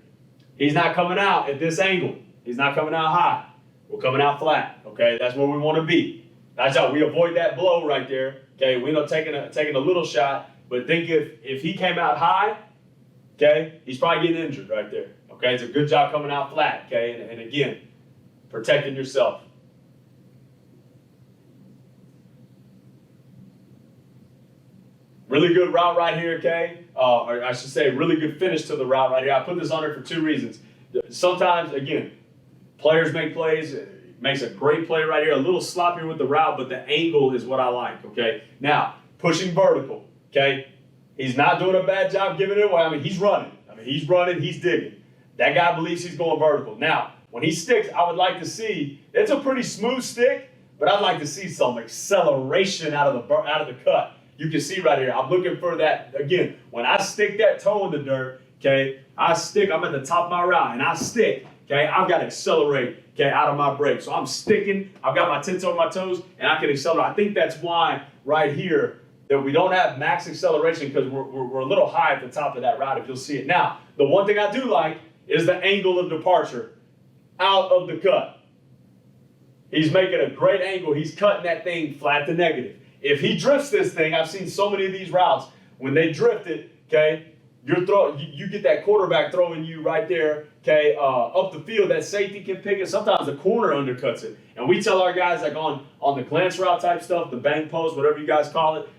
He's not coming out at this angle. He's not coming out high. We're coming out flat. Okay, that's where we want to be. That's how we avoid that blow right there. Okay, we know taking a little shot, but think if he came out high, okay, he's probably getting injured right there. Okay, it's a good job coming out flat. Okay, and again, protecting yourself. Really good route right here, okay? Or I should say, really good finish to the route right here. I put this on there for two reasons. Sometimes, again, players make plays. Makes a great play right here. A little sloppier with the route, but the angle is what I like, okay? Now, pushing vertical, okay? He's not doing a bad job giving it away. I mean, he's running. He's digging. That guy believes he's going vertical. Now, when he sticks, I would like to see, it's a pretty smooth stick, but I'd like to see some acceleration out of the cut. You can see right here, I'm looking for that. Again, when I stick that toe in the dirt, okay, I'm at the top of my route, and I stick, okay, I've got to accelerate, okay, out of my break. So I'm sticking, I've got my tits over my toes, and I can accelerate. I think that's why right here that we don't have max acceleration because we're a little high at the top of that route, if you'll see it. Now, the one thing I do like is the angle of departure out of the cut. He's making a great angle. He's cutting that thing flat to negative. If he drifts this thing, I've seen so many of these routes, when they drift it, okay, you get that quarterback throwing you right there, okay, up the field. That safety can pick it. Sometimes the corner undercuts it. And we tell our guys, like on the glance route type stuff, the bang post, whatever you guys call it,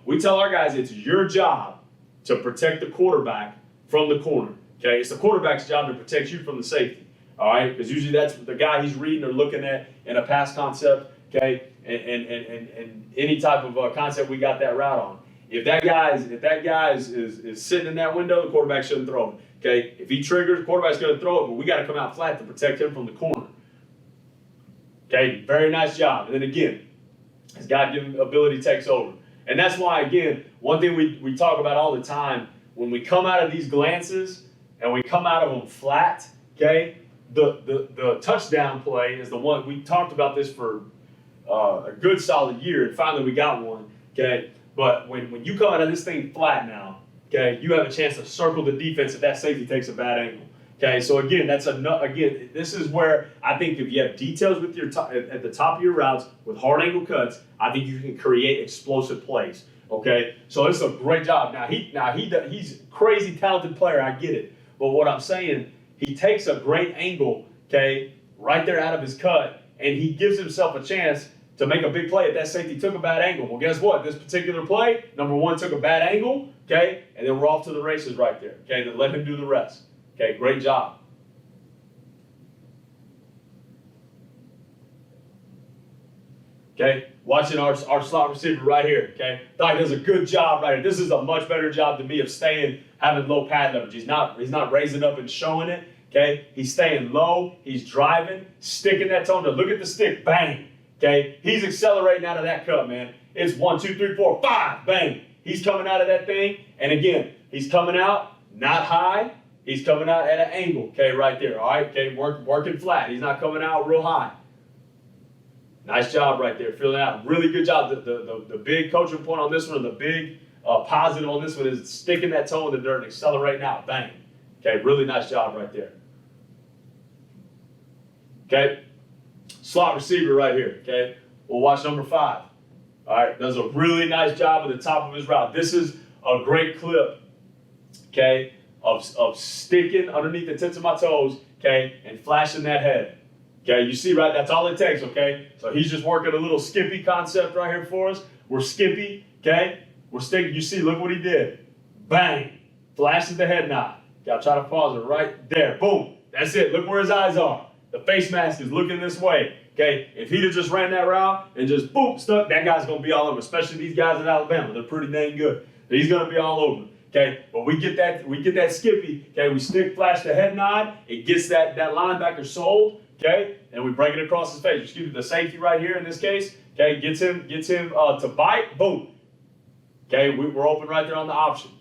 we tell our guys it's your job to protect the quarterback from the corner. Okay, it's the quarterback's job to protect you from the safety. all right? Because usually that's the guy he's reading or looking at in a pass concept, okay? And any type of concept we got that route on. If that guy is sitting in that window, the quarterback shouldn't throw it. Okay, if he triggers, the quarterback's going to throw it, but we got to come out flat to protect him from the corner. Okay, very nice job. And then again, his God-given ability takes over. And that's why, again, one thing we talk about all the time, when we come out of these glances and we come out of them flat, okay, the touchdown play is the one. We talked about this for a good solid year, and finally we got one, okay? But when you come out of this thing flat now, okay, you have a chance to circle the defense if that safety takes a bad angle. Okay, so again, this is where I think if you have details with your at the top of your routes with hard angle cuts, I think you can create explosive plays. Okay, so it's a great job. He's a crazy talented player. I get it, but what I'm saying, he takes a great angle, okay, right there out of his cut, and he gives himself a chance to make a big play if that safety took a bad angle. Well, guess what? This particular play, number one, took a bad angle, okay, and then we're off to the races right there. Okay, then let him do the rest. Okay, great job. Okay, watching our slot receiver right here. Okay, thought he does a good job right here. This is a much better job to me of staying, having low pad leverage. He's not raising up and showing it. Okay, he's staying low. He's driving, sticking that toe. Look at the stick, bang. Okay, he's accelerating out of that cut, man. It's 1, 2, 3, 4, 5, bang. He's coming out of that thing, and again, he's coming out not high. He's coming out at an angle, okay, right there, all right? Okay, working flat. He's not coming out real high. Nice job right there, filling out. Really good job. The big coaching point on this one, the big positive on this one is sticking that toe in the dirt and accelerating out, bang. Okay, really nice job right there. Okay, slot receiver right here, okay? We'll watch number 5. All right, does a really nice job at the top of his route. This is a great clip, okay, of sticking underneath the tips of my toes, okay, and flashing that head. Okay, you see, right? That's all it takes, okay? So he's just working a little skippy concept right here for us. We're skippy, okay? We're sticking. You see, look what he did. Bang. Flashes the head nod. Okay, I'll try to pause it right there. Boom. That's it. Look where his eyes are. The face mask is looking this way, okay? If he'd have just ran that route and just, boom, stuck, that guy's going to be all over, especially these guys in Alabama. They're pretty dang good. He's going to be all over. Okay, but we get that skippy, okay, we stick, flash the head nod, it gets that linebacker sold, okay, and we break it across his face. Excuse me, the safety right here in this case, okay, gets him to bite, boom. Okay, we're open right there on the option.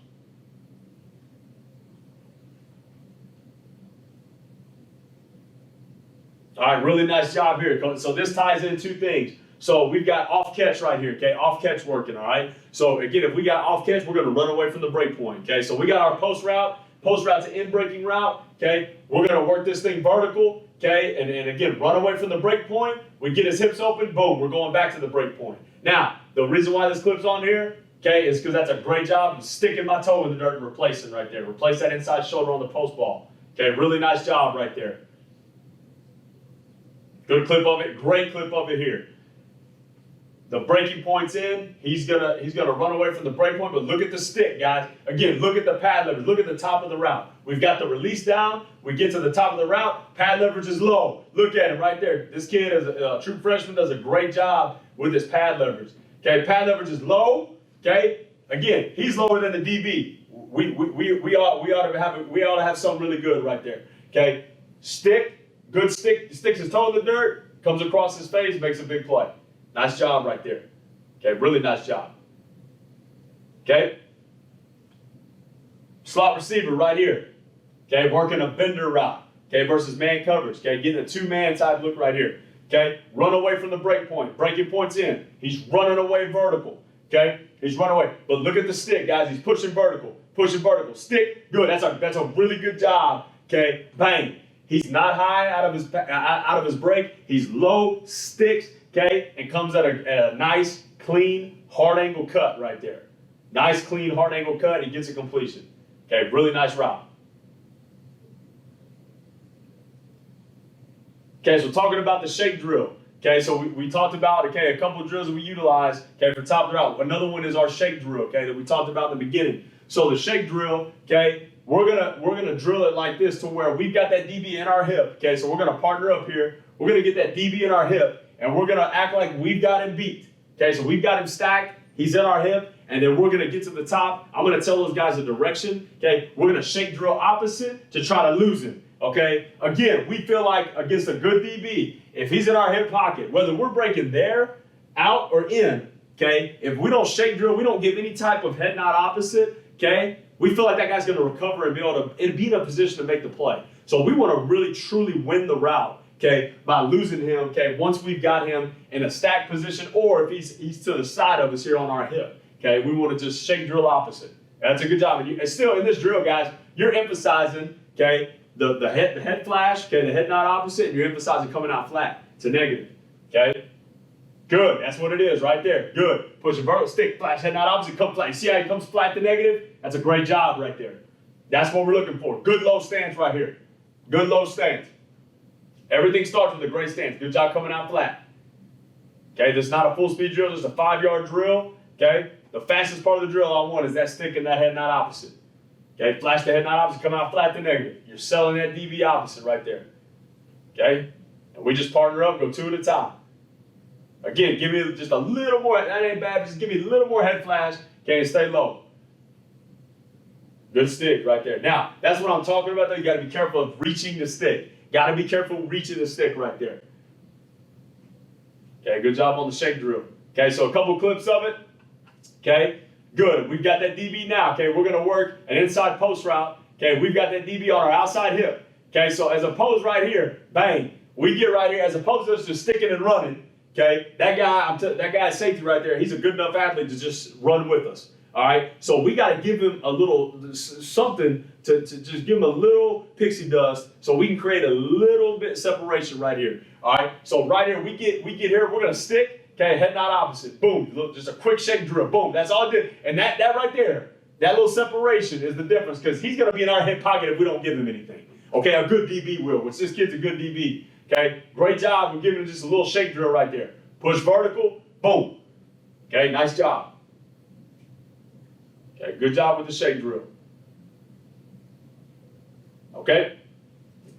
All right, really nice job here. So this ties in 2 things. So we've got off catch right here, okay? Off catch working, all right? So again, if we got off catch, we're gonna run away from the break point, okay? So we got our post route to in breaking route, okay? We're gonna work this thing vertical, okay? And again, run away from the break point. We get his hips open, boom, we're going back to the break point. Now, the reason why this clip's on here, okay, is because that's a great job of sticking my toe in the dirt and replacing right there. Replace that inside shoulder on the post ball. Okay, really nice job right there. Good clip of it, great clip of it here. The breaking point's in. He's gonna run away from the break point, but look at the stick, guys. Again, look at the pad leverage. Look at the top of the route. We've got the release down. We get to the top of the route. Pad leverage is low. Look at it right there. This kid is a true freshman. Does a great job with his pad leverage. Okay, pad leverage is low. Okay, again, he's lower than the DB. We ought to have something really good right there. Okay, good stick. He sticks his toe in the dirt, comes across his face, makes a big play. Nice job right there. Okay, really nice job. Okay. Slot receiver right here. Okay, working a bender route. Okay, versus man coverage. Okay, getting a 2-man type look right here. Okay, run away from the break point. Breaking point's in. He's running away vertical. Okay, he's running away. But look at the stick, guys. He's pushing vertical. Pushing vertical. Stick. Good. That's a really good job. Okay, bang. He's not high out of his break. He's low, sticks. Okay, and comes at a nice, clean, hard angle cut right there. Nice, clean, hard angle cut. He gets a completion. Okay, really nice route. Okay, so talking about the shake drill. Okay, so we talked about, okay, a couple of drills that we utilize, okay, for top of the route. Another one is our shake drill, okay, that we talked about in the beginning. So the shake drill, okay, we're gonna drill it like this to where we've got that DB in our hip. Okay, so we're gonna partner up here. We're gonna get that DB in our hip, and we're gonna act like we've got him beat. Okay, so we've got him stacked. He's in our hip, and then we're gonna get to the top. I'm gonna tell those guys the direction. Okay, we're gonna shake drill opposite to try to lose him. Okay, again, we feel like against a good DB, if he's in our hip pocket, whether we're breaking there, out, or in, okay, if we don't shake drill, we don't give any type of head nod opposite, okay, we feel like that guy's going to recover and be in a position to make the play. So we want to really, truly win the route, okay, by losing him, okay, once we've got him in a stacked position, or if he's to the side of us here on our hip, okay, we want to just shake drill opposite. That's a good job. And still, in this drill, guys, you're emphasizing, okay, the head flash, okay, the head nod opposite, and you're emphasizing coming out flat to negative, okay? Good, that's what it is right there. Good. Push a vertical, stick, flash, head nod opposite, come flat. You see how he comes flat to negative? That's a great job right there. That's what we're looking for. Good low stance right here. Good low stance. Everything starts with a great stance. Good job coming out flat. Okay, this is not a full speed drill, this is a 5-yard drill. Okay, the fastest part of the drill I want is that stick and that head nod opposite. Okay, flash the head nod opposite, come out flat to negative. You're selling that DB opposite right there. Okay, and we just partner up, go 2 at a time. Again, give me just a little more, that ain't bad, just give me a little more head flash, okay, and stay low. Good stick right there. Now, that's what I'm talking about though, you gotta be careful of reaching the stick. Gotta be careful reaching the stick right there. Okay, good job on the shake drill. Okay, so a couple clips of it. Okay, good. We've got that DB now. Okay, we're gonna work an inside post route. Okay, we've got that DB on our outside hip. Okay, so as opposed right here, bang, we get right here, as opposed to us just sticking and running. Okay, that guy's safety right there, he's a good enough athlete to just run with us. All right, so we got to give him a little something to just give him a little pixie dust so we can create a little bit separation right here. All right, so right here, we get here, we're going to stick, okay, head nod opposite, boom, look, just a quick shake drill, boom, that's all it did. And that right there, that little separation is the difference because he's going to be in our hip pocket if we don't give him anything. Okay, a good DB will, which this kid's a good DB. Okay, great job. We're giving him just a little shake drill right there. Push vertical, boom. Okay, nice job. Okay, good job with the shake drill. Okay,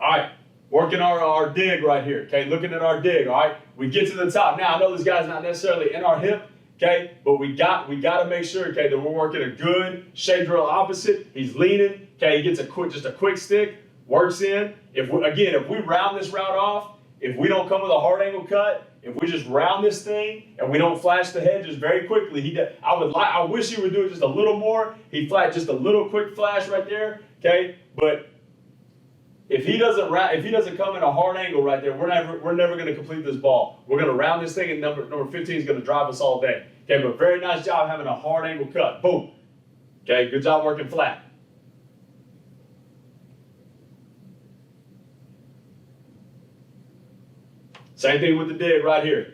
all right, working our dig right here. Okay, looking at our dig. All right, we get to the top. Now I know this guy's not necessarily in our hip. Okay, but we got to make sure. Okay, that we're working a good shake drill opposite. He's leaning. Okay, he gets just a quick stick. Works in. If we round this route off, if we don't come with a hard angle cut, if we just round this thing and we don't flash the head just very quickly, I wish he would do it just a little more. He flashed just a little quick flash right there. Okay, but if he doesn't come in a hard angle right there, we're never going to complete this ball. We're going to round this thing, and number 15 is going to drive us all day. Okay, but very nice job having a hard angle cut. Boom. Okay, good job working flat. Same thing with the dig right here.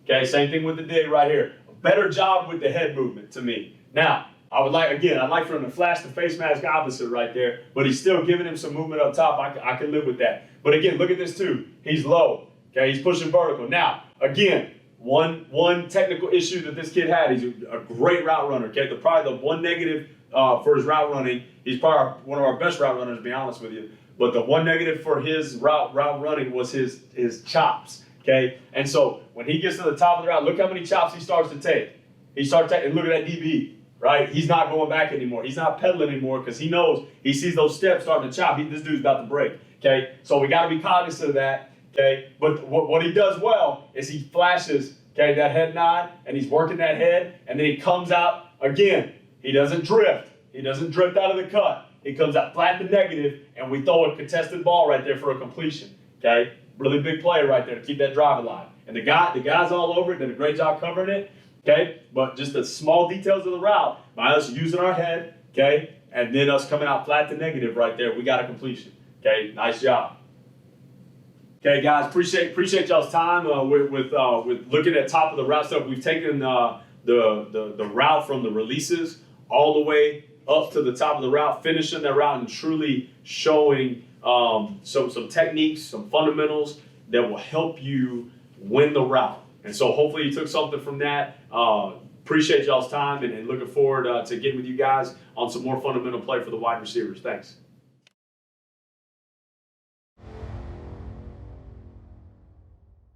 Okay, same thing with the dig right here. A better job with the head movement to me. Now, I'd like for him to flash the face mask opposite right there, but he's still giving him some movement up top. I can live with that. But again, look at this too. He's low. Okay, he's pushing vertical. Now, again, one technical issue that this kid had, he's a great route runner. Okay, probably the one negative for his route running, he's probably one of our best route runners, to be honest with you. But the one negative for his route running was his chops, okay? And so when he gets to the top of the route, look how many chops he starts to take. He starts taking, look at that DB, right? He's not going back anymore. He's not pedaling anymore because he sees those steps starting to chop. This dude's about to break, okay? So we got to be cognizant of that, okay? But what he does well is he flashes, okay, that head nod, and he's working that head, and then he comes out again. He doesn't drift. He doesn't drift out of the cut. He comes out flat to negative, and we throw a contested ball right there for a completion. Okay, really big play right there to keep that drive alive. And the guys all over it did a great job covering it. Okay, but just the small details of the route by us using our head. Okay, and then us coming out flat to negative right there, we got a completion. Okay, nice job. Okay, guys, appreciate y'all's time with looking at top of the route stuff. We've taken the route from the releases all the way up to the top of the route, finishing that route and truly showing some techniques, some fundamentals that will help you win the route. And so hopefully you took something from that. appreciate y'all's time and looking forward to getting with you guys on some more fundamental play for the wide receivers. Thanks.